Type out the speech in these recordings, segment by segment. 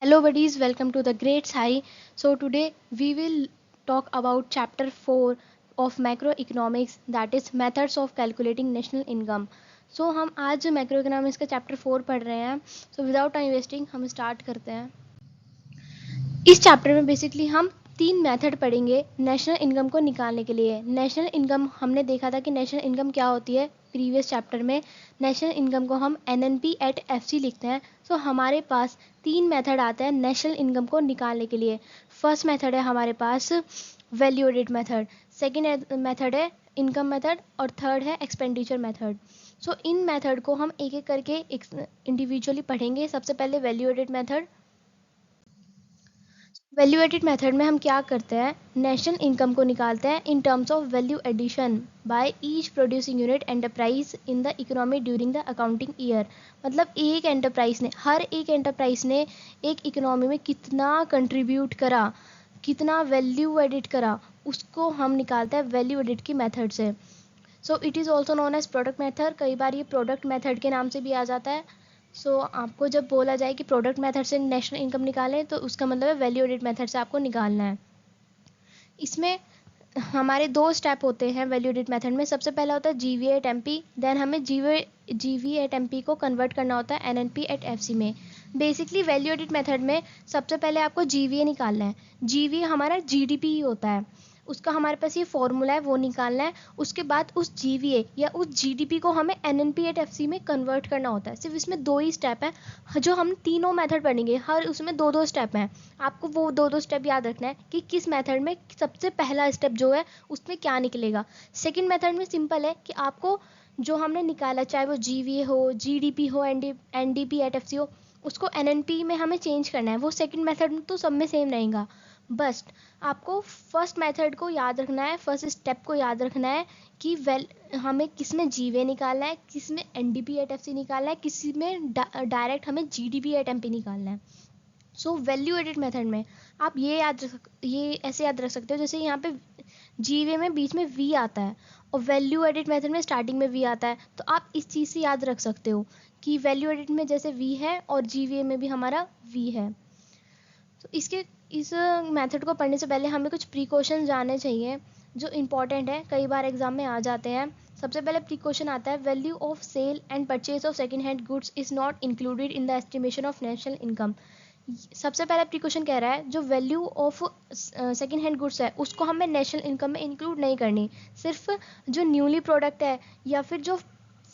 Hello buddies, welcome to the Great Sai. So today we will talk about chapter 4 of macroeconomics, that is methods of calculating national income. So हम आज macroeconomics का chapter 4 पढ़ रहे हैं. So without time wasting हम start करते हैं. इस चैप्टर में बेसिकली हम 3 मेथड पढ़ेंगे नेशनल इनकम को निकालने के लिए. नेशनल इनकम हमने देखा था कि नेशनल इनकम क्या होती है प्रीवियस चैप्टर में. नेशनल इनकम को हम NNP@FC लिखते हैं. सो हमारे पास 3 मेथड आते हैं नेशनल इनकम को निकालने के लिए. फर्स्ट मेथड है हमारे पास value added method, second method है इनकम मेथड और थर्ड है एक्सपेंडिचर मेथड. सो इन मेथड को हम एक एक करके इंडिविजुअली पढ़ेंगे. सबसे पहले value added method. Value added method में हम क्या करते हैं, नेशनल इनकम को निकालते हैं in terms of value addition by each producing unit enterprise in the economy during the accounting year. मतलब एक एंटरप्राइज ने, हर एक एंटरप्राइज ने एक इकोनॉमी में कितना कंट्रीब्यूट करा, कितना वैल्यू एडिट करा, उसको हम निकालते हैं वैल्यू एडिट की मेथड से. So it is also known as product method. कई बार ये प्रोडक्ट मेथड के नाम से भी आ जाता है. सो आपको जब बोला जाए कि प्रोडक्ट मेथड से नेशनल इनकम निकालें तो उसका मतलब है वैल्यू एडेड मेथड से आपको निकालना है. इसमें हमारे 2 स्टेप होते हैं वैल्यू एडेड मेथड में. सबसे पहला होता है GV@MP, देन हमें GV@MP को कन्वर्ट करना होता है NNP@FC में. बेसिकली वैल्यू एडेड मेथड में सबसे पहले आपको GVA निकालना है. GVA हमारा GDP ही होता है, उसका हमारे पास ये फॉर्मूला है, वो निकालना है. उसके बाद उस GVA या उस GDP को हमें NNP@FC में कन्वर्ट करना होता है. सिर्फ इसमें 2 ही स्टेप हैं. जो हम तीनों मेथड पढ़ेंगे हर उसमें 2-2 स्टेप हैं. आपको वो 2-2 स्टेप याद रखना है कि किस मेथड में सबसे पहला स्टेप जो है उसमें क्या निकलेगा. सेकंड मेथड में सिंपल है कि आपको जो हमने निकाला, चाहे वो GVA हो, GDP हो, NDP@FC हो, उसको NNP में हमें चेंज करना है. वो सेकंड मेथड में तो सब में सेम रहेगा. बस आपको फर्स्ट मेथड को याद रखना है, फर्स्ट स्टेप को याद रखना है कि हमें किस में GVA निकालना है, किस में NDP@FC निकालना है, किसी में डायरेक्ट हमें GDP@MP निकालना है. सो वैल्यू एडेड मेथड में आप ये ऐसे याद रख सकते हो, जैसे यहाँ पे GVA में बीच में V आता है और वैल्यू एडेड मेथड में स्टार्टिंग में V आता है. तो आप इस चीज़ से याद रख सकते हो कि वैल्यू एडेड में जैसे V है और GVA में भी हमारा V है. तो इस मेथड को पढ़ने से पहले हमें कुछ प्रिकॉशन जानने चाहिए जो इम्पॉर्टेंट है, कई बार एग्जाम में आ जाते हैं. सबसे पहले प्रिकॉशन आता है value of sale and purchase of second hand goods is not included in the estimation of national income. सबसे पहला प्रिकॉशन कह रहा है जो value of second hand goods है उसको हमें नेशनल इनकम में इंक्लूड नहीं करनी. सिर्फ जो न्यूली प्रोडक्ट है या फिर जो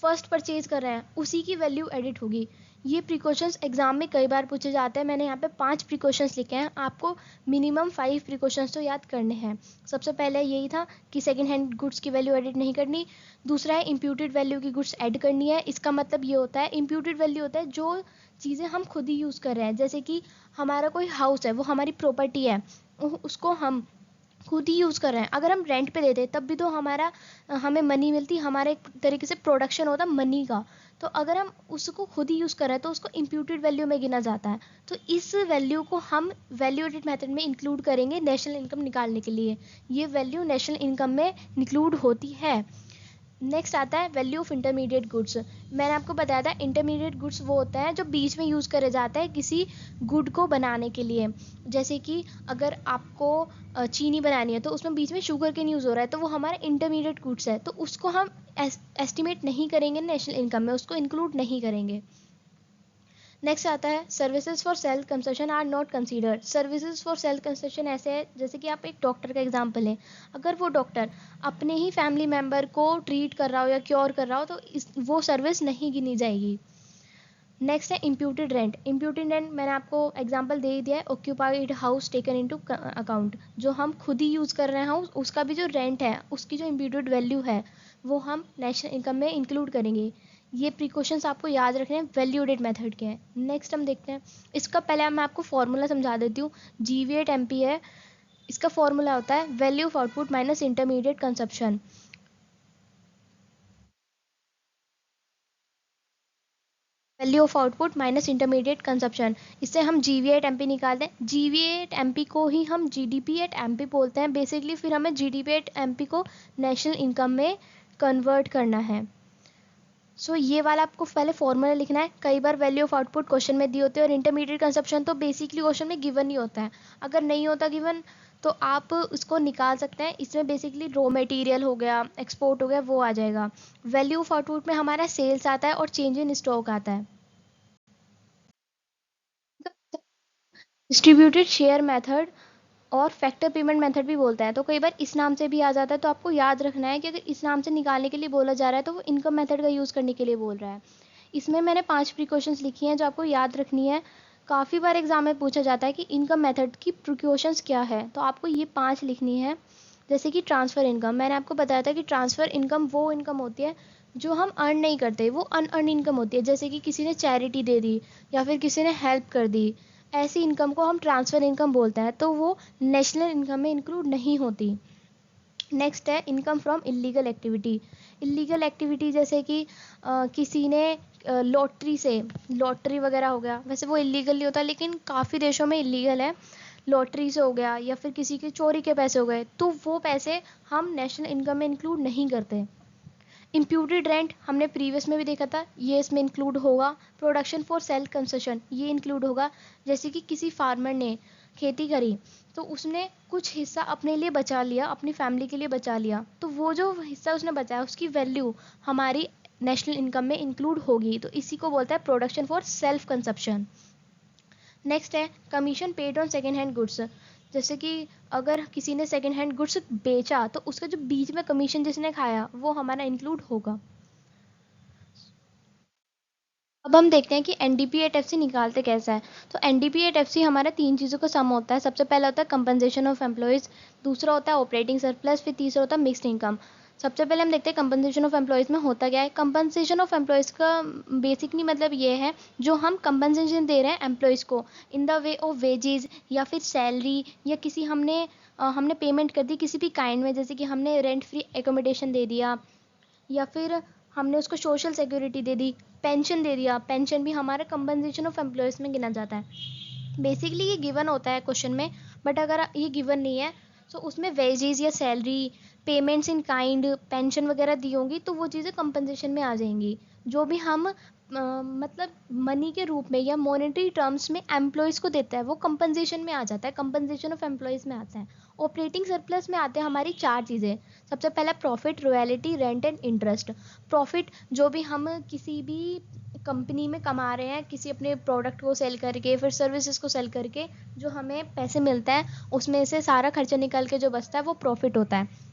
फर्स्ट परचेज कर रहे हैं उसी की वैल्यू एडिट होगी. ये प्रिकॉशंस एग्जाम में कई बार पूछे जाते हैं. मैंने यहाँ पे 5 प्रिकॉशंस लिखे हैं, आपको मिनिमम 5 प्रिकॉशंस तो याद करने हैं. सबसे पहले यही था कि सेकेंड हैंड गुड्स की वैल्यू एडिट नहीं करनी. दूसरा है इम्प्यूटेड वैल्यू की गुड्स ऐड करनी है. इसका मतलब ये होता है, इम्प्यूटेड वैल्यू होता है जो चीज़ें हम खुद ही यूज़ कर रहे हैं. जैसे कि हमारा कोई हाउस है, वो हमारी प्रॉपर्टी है, उसको हम खुद ही यूज़ कर रहे हैं. अगर हम रेंट पे देते तब भी तो हमें मनी मिलती, हमारा एक तरीके से प्रोडक्शन होता मनी का. तो अगर हम उसको खुद ही यूज़ कर रहे हैं तो उसको इम्प्यूटेड वैल्यू में गिना जाता है. तो इस वैल्यू को हम वैल्यू एडेड मेथड में इंक्लूड करेंगे नेशनल इनकम निकालने के लिए. ये वैल्यू नेशनल इनकम में इंक्लूड होती है. नेक्स्ट आता है वैल्यू ऑफ इंटरमीडिएट गुड्स. मैंने आपको बताया था इंटरमीडिएट गुड्स वो होता है जो बीच में यूज़ करे जाता है किसी गुड को बनाने के लिए. जैसे कि अगर आपको चीनी बनानी है तो उसमें बीच में शुगर केन यूज़ हो रहा है, तो वो हमारा इंटरमीडिएट गुड्स है. तो उसको हम एस्टिमेट नहीं करेंगे नेशनल इनकम में, उसको इंक्लूड नहीं करेंगे. नेक्स्ट आता है services for self consultation are not considered. Services for self consultation ऐसे है जैसे कि आप एक डॉक्टर का एग्जांपल लें. अगर वो डॉक्टर अपने ही फैमिली मेम्बर को ट्रीट कर रहा हो या क्योर कर रहा हो तो वो सर्विस नहीं गिनी जाएगी. नेक्स्ट है इम्प्यूटेड रेंट. इम्प्यूटेड रेंट मैंने आपको एग्जांपल दे ही दिया है, occupied house taken into account. जो हम खुद ही यूज़ कर रहे हैं हाउस, उसका भी जो रेंट है उसकी जो इम्प्यूटेड वैल्यू है वो हम नेशनल इनकम में इंक्लूड करेंगे. ये प्रिकॉशंस आपको याद रखने हैं, वैल्यू एडेड मेथड के हैं. नेक्स्ट हम देखते हैं, इसका पहले मैं आपको फॉर्मूला समझा देती हूँ. GV@MP है, इसका फॉर्मूला होता है value of output minus intermediate consumption. Value of output minus intermediate consumption, इससे हम GV@MP निकालते हैं. GV@MP को ही हम GDP@MP बोलते हैं बेसिकली. फिर हमें GDP@MP को नेशनल इनकम में कन्वर्ट करना है. सो ये वाला आपको पहले फॉर्मूला लिखना है। कई बार वैल्यू ऑफ आउटपुट क्वेश्चन में दी होती है और इंटरमीडिएट कंजप्शन तो बेसिकली क्वेश्चन में गिवन ही होता है। अगर नहीं होता गिवन तो आप उसको निकाल सकते हैं। इसमें बेसिकली रॉ मटेरियल हो गया, एक्सपोर्ट हो गया, वो आ जाएगा। वैल्यू ऑफ आउटपुट में हमारा सेल्स आता है और चेंज इन स्टॉक आता है। डिस्ट्रीब्यूटेड शेयर मेथड और फैक्टर पेमेंट मेथड भी बोलता है, तो कई बार इस नाम से भी आ जाता है। तो आपको याद रखना है कि अगर इस नाम से निकालने के लिए बोला जा रहा है तो वो इनकम मेथड का यूज़ करने के लिए बोल रहा है। इसमें मैंने 5 प्रिकॉशंस लिखी हैं जो आपको याद रखनी है। काफ़ी बार एग्जाम में पूछा जाता है कि इनकम मेथड की प्रिकॉशंस क्या है, तो आपको ये 5 लिखनी है। जैसे कि ट्रांसफ़र इनकम, मैंने आपको बताया था कि ट्रांसफ़र इनकम वो इनकम होती है जो हम अर्न नहीं करते, वो अनअर्न इनकम होती है। जैसे कि किसी ने चैरिटी दे दी या फिर किसी ने हेल्प कर दी, ऐसी इनकम को हम ट्रांसफ़र इनकम बोलते हैं, तो वो नेशनल इनकम में इंक्लूड नहीं होती। नेक्स्ट है income from illegal activity. Illegal activity जैसे कि किसी ने लॉटरी से, लॉटरी वगैरह हो गया, वैसे वो इलीगल नहीं होता लेकिन काफ़ी देशों में इलीगल है। लॉटरी से हो गया या फिर किसी के चोरी के पैसे हो गए, तो वो पैसे हम नेशनल इनकम में इंक्लूड नहीं करते। इम्प्यूटेड रेंट हमने प्रीवियस में भी देखा था, ये इसमें इंक्लूड होगा। प्रोडक्शन फॉर सेल्फ कंसेशन ये इंक्लूड होगा। जैसे कि किसी फार्मर ने खेती करी तो उसने कुछ हिस्सा अपने लिए बचा लिया, अपनी फैमिली के लिए बचा लिया, तो वो जो हिस्सा उसने बचाया उसकी वैल्यू हमारी नेशनल इनकम में इंक्लूड होगी, तो इसी को बोलता है production for self consumption. Next है commission paid on second hand goods. जैसे कि अगर किसी ने सेकेंड हैंड गुड्स बेचा तो उसका जो बीच में कमीशन जिसने खाया वो हमारा इंक्लूड होगा। अब हम देखते हैं कि एनडीपी एट एफसी निकालते कैसा है। तो एनडीपी एट एफसी हमारा 3 चीज़ों का सम होता है। सबसे पहला होता है कंपनसेशन ऑफ एम्प्लॉयज़, दूसरा होता है ऑपरेटिंग सरप्लस, फिर तीसरा होता है मिक्स्ड इनकम। सबसे पहले हम देखते हैं कंपनसेशन ऑफ एम्प्लॉयज़ में होता क्या है। कंपनसेशन ऑफ एम्प्लॉयज़ का बेसिकली मतलब ये है जो हम कंपनसेशन दे रहे हैं एम्प्लॉयज़ को in the way of wages या फिर सैलरी, या किसी हमने पेमेंट कर दी किसी भी काइंड में, जैसे कि हमने रेंट फ्री एकोमोडेशन दे दिया या फिर हमने उसको सोशल सिक्योरिटी दे दी, पेंशन दे दिया। पेंशन भी हमारे कंपनसेशन ऑफ एम्प्लॉयज़ में गिना जाता है। बेसिकली ये गिवन होता है क्वेश्चन में, बट अगर ये गिवन नहीं है तो उसमें वेजेस या salary, payments in kind, pension वगैरह दी होंगी तो वो चीज़ें कंपनसेशन में आ जाएंगी। जो भी हम मतलब मनी के रूप में या मॉनेटरी टर्म्स में एम्प्लॉयज़ को देता है वो कंपनसेशन में आ जाता है, कंपनसेशन ऑफ एम्प्लॉयज़ में आता है। ऑपरेटिंग सरप्लस में आते हैं हमारी 4 चीज़ें। सबसे पहला profit, royalty, rent and interest. Profit जो भी हम किसी भी कंपनी में कमा रहे हैं, किसी अपने प्रोडक्ट को सेल करके, फिर सर्विसेज को सेल करके जो हमें पैसे मिलता है उसमें से सारा खर्चा निकल के जो बचता है वो प्रॉफिट होता है।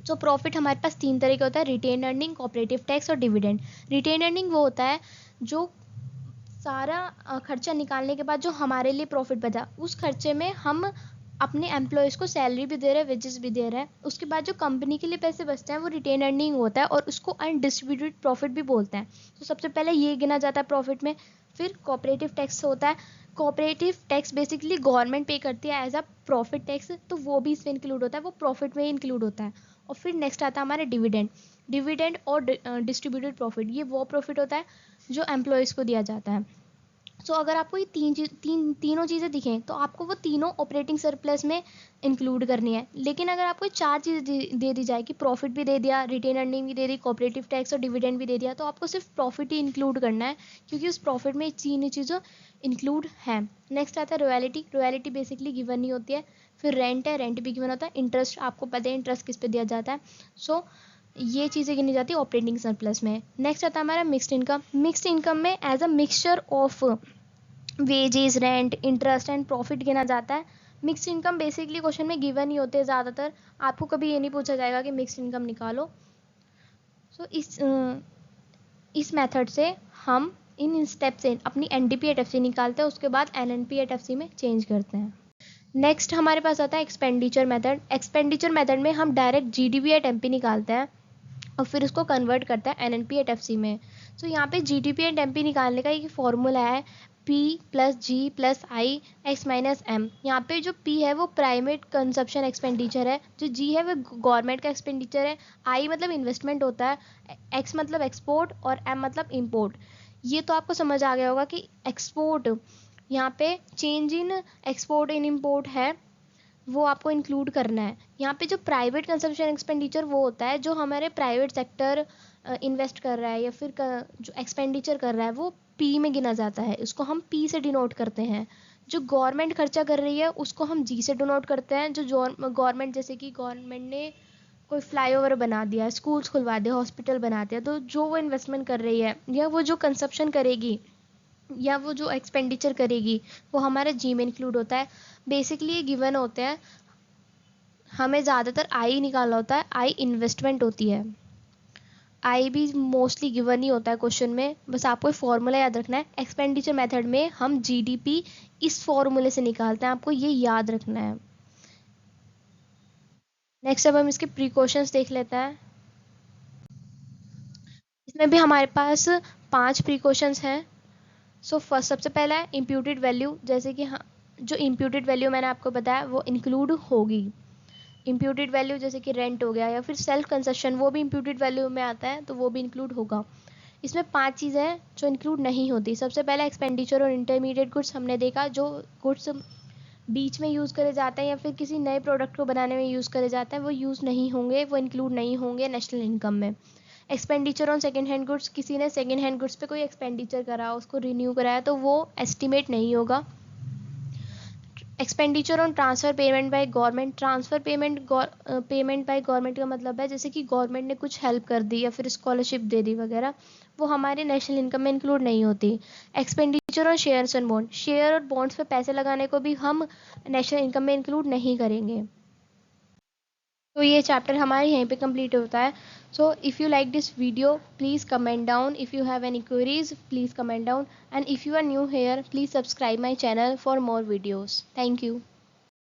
तो प्रॉफिट हमारे पास 3 तरह का होता है, रिटेन अर्निंग, कोऑपरेटिव टैक्स और डिविडेंड। रिटेन अर्निंग वो होता है जो सारा खर्चा निकालने के बाद जो हमारे लिए प्रॉफिट बचा, उस खर्चे में हम अपने एम्प्लॉयज़ को सैलरी भी दे रहे हैं, वेजेस भी दे रहे हैं। उसके बाद जो कंपनी के लिए पैसे बचते हैं वो रिटेन अर्निंग होता है और उसको अनडिस्ट्रीब्यूटेड प्रॉफिट भी बोलते हैं। तो सबसे पहले ये गिना जाता है प्रॉफिट में। फिर कोऑपरेटिव टैक्स होता है। कोऑपरेटिव टैक्स बेसिकली गवर्नमेंट पे करती है एज अ प्रॉफिट टैक्स, तो वो भी इसमें इंक्लूड होता है, वो प्रॉफिट में इंक्लूड होता है। और फिर नेक्स्ट आता है हमारा डिविडेंड। डिविडेंड और डिस्ट्रीब्यूटेड प्रॉफिट, ये वो प्रॉफिट होता है जो एम्प्लॉयज़ को दिया जाता है। सो अगर आपको ये तीनों चीज़ें दिखें तो आपको वो तीनों ऑपरेटिंग सरप्लस में इंक्लूड करनी है। लेकिन अगर आपको 4 चीज़ें दे दी जाए कि प्रॉफिट भी दे दिया, रिटेन अर्निंग भी दे दी, कोऑपरेटिव टैक्स और डिविडेंड भी दे दिया, तो आपको सिर्फ प्रॉफिट ही इंक्लूड करना है क्योंकि उस प्रॉफिट में तीनों चीज़ें इंक्लूड हैं। नेक्स्ट आता है रॉयल्टी। रॉयल्टी बेसिकली गिवन नहीं होती है। फिर रेंट है, रेंट भी गिवन होता है। इंटरेस्ट आपको पता है इंटरेस्ट किस पे दिया जाता है। सो ये चीज़ें गिनी जाती है ऑपरेटिंग सरप्लस में। नेक्स्ट आता है हमारा मिक्स्ड इनकम। मिक्स्ड इनकम में as a mixture of wages, rent, interest and profit गिना जाता है। मिक्स्ड इनकम बेसिकली क्वेश्चन में गिवन ही होते हैं ज़्यादातर, आपको कभी ये नहीं पूछा जाएगा कि मिक्स्ड इनकम निकालो। सो इस मेथड से हम इन स्टेप से अपनी एनडीपी एट एफसी निकालते हैं, उसके बाद एनएनपी एट एफसी में चेंज करते हैं। नेक्स्ट हमारे पास आता है एक्सपेंडिचर मेथड। एक्सपेंडिचर मेथड में हम डायरेक्ट जीडीपी एट एमपी निकालते हैं और फिर उसको कन्वर्ट करता है एनएनपी एट एफसी में। सो यहाँ पे जीडीपी एंड एमपी निकालने का एक फॉर्मूला है, P प्लस जी प्लस आई एक्स माइनस एम। यहाँ पे जो P है वो प्राइवेट कंजप्शन एक्सपेंडिचर है, जो G है वो गवर्नमेंट का एक्सपेंडिचर है, I मतलब इन्वेस्टमेंट होता है, X मतलब एक्सपोर्ट और M मतलब इम्पोर्ट। ये तो आपको समझ आ गया होगा कि एक्सपोर्ट यहाँ पे change in export in import है, वो आपको इंक्लूड करना है। यहाँ पे जो प्राइवेट कंजप्शन एक्सपेंडिचर वो होता है जो हमारे प्राइवेट सेक्टर इन्वेस्ट कर रहा है या फिर जो एक्सपेंडिचर कर रहा है वो पी में गिना जाता है, उसको हम पी से डिनोट करते हैं। जो गवर्नमेंट खर्चा कर रही है उसको हम जी से डिनोट करते हैं। जो गवर्नमेंट, जैसे कि गवर्नमेंट ने कोई फ्लाईओवर बना दिया, स्कूल्स खुलवा दिया, हॉस्पिटल बना दिया, तो जो वो इन्वेस्टमेंट कर रही है या वो जो कंजप्शन करेगी या वो जो एक्सपेंडिचर करेगी वो हमारे जी में इंक्लूड होता है। बेसिकली ये गिवन होते हैं, हमें ज़्यादातर आई निकालना होता है, आई इन्वेस्टमेंट होती है। आई भी मोस्टली गिवन ही होता है क्वेश्चन में, बस आपको फॉर्मूला याद रखना है। एक्सपेंडिचर मेथड में हम जीडीपी इस फॉर्मूले से निकालते हैं, आपको ये याद रखना है। नेक्स्ट अब हम इसके प्रिकॉशंस देख लेते हैं। इसमें भी हमारे पास 5 प्रिकॉशंस हैं। सो फर्स्ट, सबसे पहला है इम्प्यूटेड वैल्यू। जैसे कि हाँ, जो इम्प्यूटेड वैल्यू मैंने आपको बताया वो इंक्लूड होगी। इम्प्यूटेड वैल्यू जैसे कि रेंट हो गया या फिर सेल्फ कंजप्शन, वो भी इम्प्यूटेड वैल्यू में आता है, तो वो भी इंक्लूड होगा। इसमें 5 चीज़ें हैं जो इंक्लूड नहीं होती। सबसे पहला एक्सपेंडिचर और इंटरमीडिएट गुड्स हमने देखा, जो गुड्स बीच में यूज़ करे जाते हैं या फिर किसी नए प्रोडक्ट को बनाने में यूज़ करे जाते हैं, वो यूज़ नहीं होंगे, वो इंक्लूड नहीं होंगे नेशनल इनकम में। Expenditure on second hand goods, किसी ने सेकेंड हैंड गुड्स पे कोई एक्सपेंडिचर करा, उसको रिन्यू कराया, तो वो एस्टिमेट नहीं होगा। Expenditure on transfer payment by government, transfer payment by government का मतलब है जैसे कि गवर्नमेंट ने कुछ हेल्प कर दी या फिर स्कॉलरशिप दे दी वगैरह, वो हमारे नेशनल इनकम में इंक्लूड नहीं होती। Expenditure on shares and bond, share और बॉन्ड्स पे पैसे लगाने को भी हम नेशनल इनकम में इंक्लूड नहीं करेंगे। तो ये चैप्टर हमारे यहीं पे कंप्लीट होता है। So if you like this video please comment down, if you have any queries please comment down, and if you are new here please subscribe my channel for more videos. Thank you.